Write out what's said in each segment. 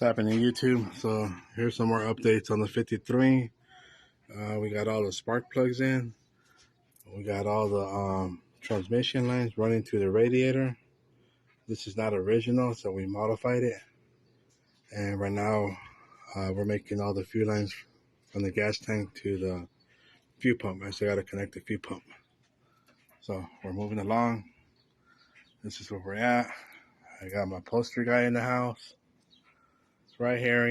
happening, YouTube? So here's some more updates on the 53. We got all the spark plugs in. We got all the transmission lines running to the radiator. This is not original, so we modified it. And right now, we're making all the fuel lines from the gas tank to the fuel pump. I still got to connect the fuel pump. So we're moving along. This is where we're at. I got my poster guy in the house. Right here,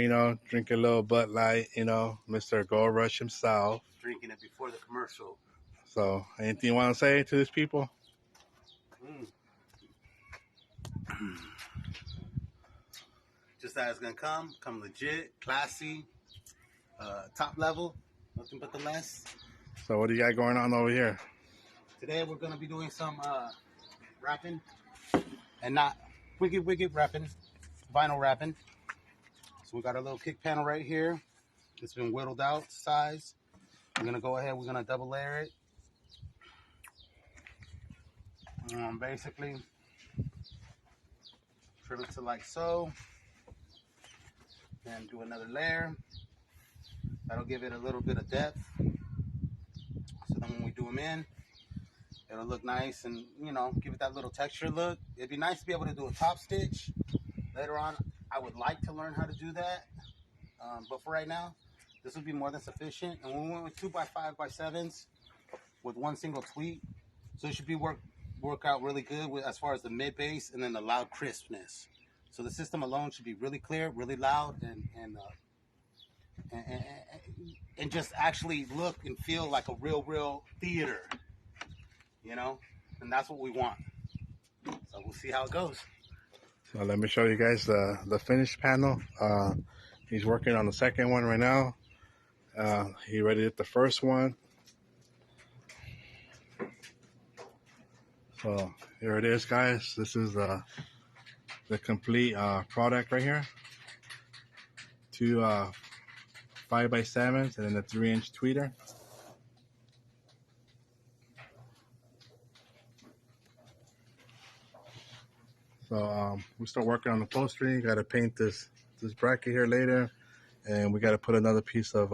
drinking a little Bud Light, Mr. Gold Rush himself. Drinking it before the commercial. So, anything you want to say to these people? Just that it's going to come legit, classy, top level, nothing but the less. So, what do you got going on over here? Today, we're going to be doing some wrapping, and not wicked wrapping, vinyl wrapping. So we got our little kick panel right here. It's been whittled out to size. We're gonna go ahead, we're gonna double layer it. Basically, trim it to like so. And do another layer. That'll give it a little bit of depth. So then when we do them in, it'll look nice and, give it that little texture look. It'd be nice to be able to do a top stitch. Later on, I would like to learn how to do that. But for right now, this would be more than sufficient. And when we went with 2x5x7s with one single tweet, so it should be work out really good with as far as the mid bass and then the loud crispness. So the system alone should be really clear, really loud, and just actually look and feel like a real theater, and that's what we want. So we'll see how it goes. So let me show you guys the finished panel. He's working on the second one right now. He already did the first one. So here it is, guys. This is the complete product right here. Two 5x7s and then a 3-inch tweeter. So we start working on the upholstery. Got to paint this bracket here later, and we got to put another piece of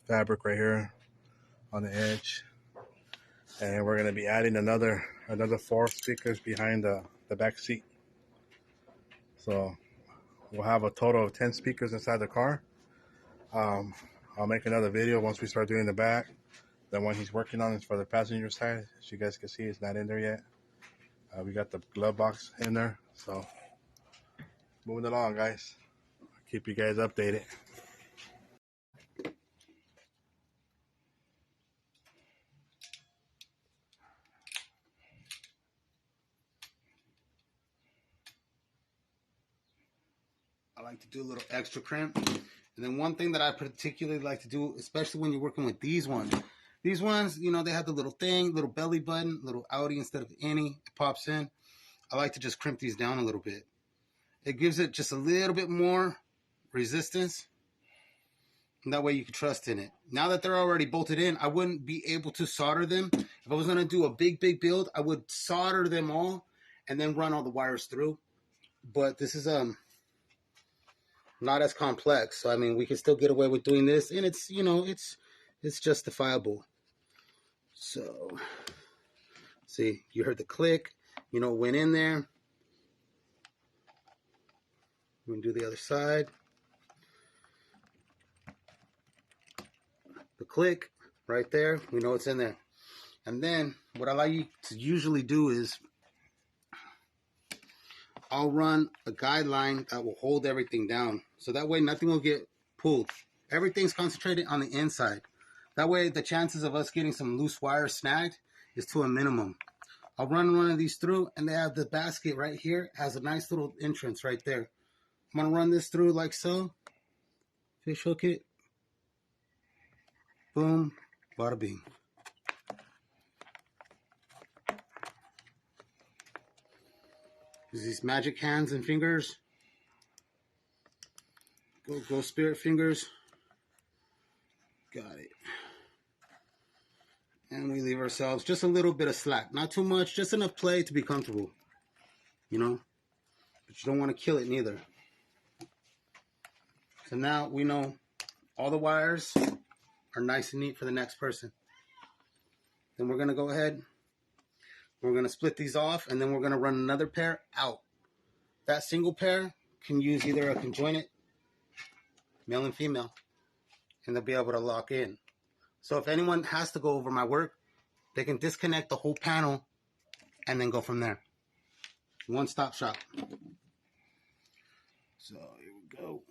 fabric right here on the edge. And we're going to be adding another 4 speakers behind the back seat. So we'll have a total of 10 speakers inside the car. I'll make another video once we start doing the back. The one he's working on is for the passenger side. As you guys can see, it's not in there yet. We got the glove box in there. So moving along, guys. I'll keep you guys updated. I like to do a little extra crimp. And then one thing that I particularly like to do, especially when you're working with these ones, they have the little thing, little belly button, little outie instead of any, it pops in. I like to just crimp these down a little bit. It gives it just a little bit more resistance. And that way you can trust in it. Now that they're already bolted in, I wouldn't be able to solder them. If I was going to do a big build, I would solder them all and then run all the wires through. But this is not as complex. So, we can still get away with doing this. And it's, it's justifiable. So, see, you heard the click. Went in there. We're going to do the other side. The click right there. We know it's in there. And then what I like you to usually do is I'll run a guideline that will hold everything down. So that way nothing will get pulled. Everything's concentrated on the inside. That way the chances of us getting some loose wire snagged is to a minimum. I'll run one of these through, and they have the basket right here. It has a nice little entrance right there. I'm going to run this through like so. Fish hook it. Boom. Bada bing. Use these magic hands and fingers. Go spirit fingers. Got it. And we leave ourselves just a little bit of slack. Not too much, just enough play to be comfortable. But you don't want to kill it neither. So now we know all the wires are nice and neat for the next person. Then we're going to go ahead. We're going to split these off, and then we're going to run another pair out. That single pair can use either a conjoined male and female, and they'll be able to lock in. So if anyone has to go over my work, they can disconnect the whole panel and then go from there. One-stop shop. So here we go.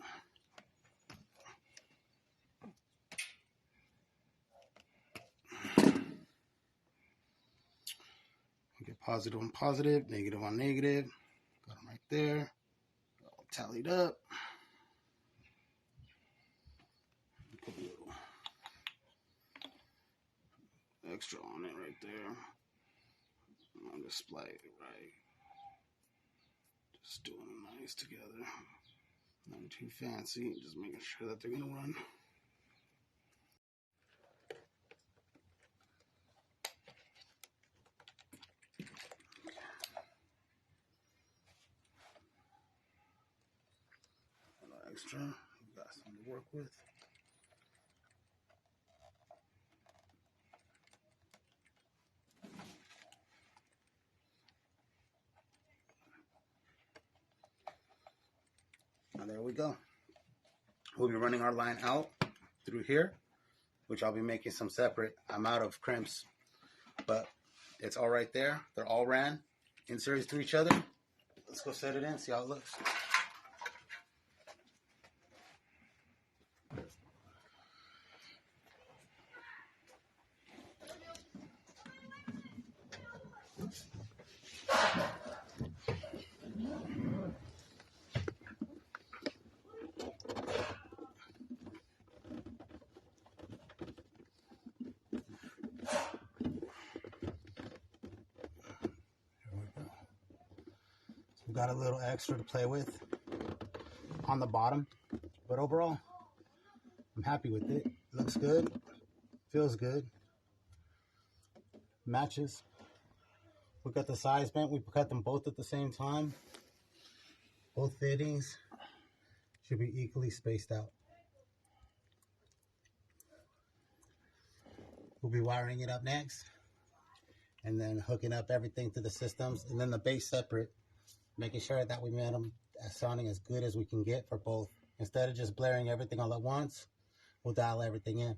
We get positive on positive, negative on negative. Got them right there. All tallied up. Put a little extra on it right there. On display, right? Just doing them nice together. Nothing too fancy. Just making sure that they're gonna run. A little extra. We got something to work with. Now there we go. We'll be running our line out through here, which I'll be making some separate. I'm out of crimps, but it's all right there. They're all ran in series to each other. Let's go set it in, see how it looks. We've got a little extra to play with on the bottom, but overall, I'm happy with it. Looks good, feels good, matches. We got the size bent. We cut them both at the same time. Both fittings should be equally spaced out. We'll be wiring it up next and then hooking up everything to the systems and then the base separate, making sure that we made them sounding as good as we can get for both. Instead of just blaring everything all at once, we'll dial everything in.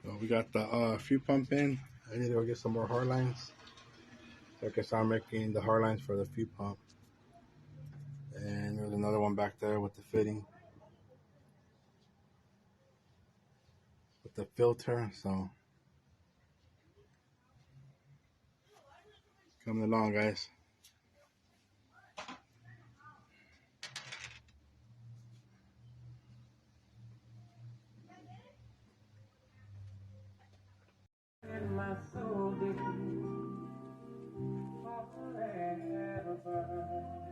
So we got the fuel pump in. I need to go get some more hard lines. So I can start making the hard lines for the fuel pump. And there's another one back there with the fitting, with the filter. So coming along, guys. And my soul did forever.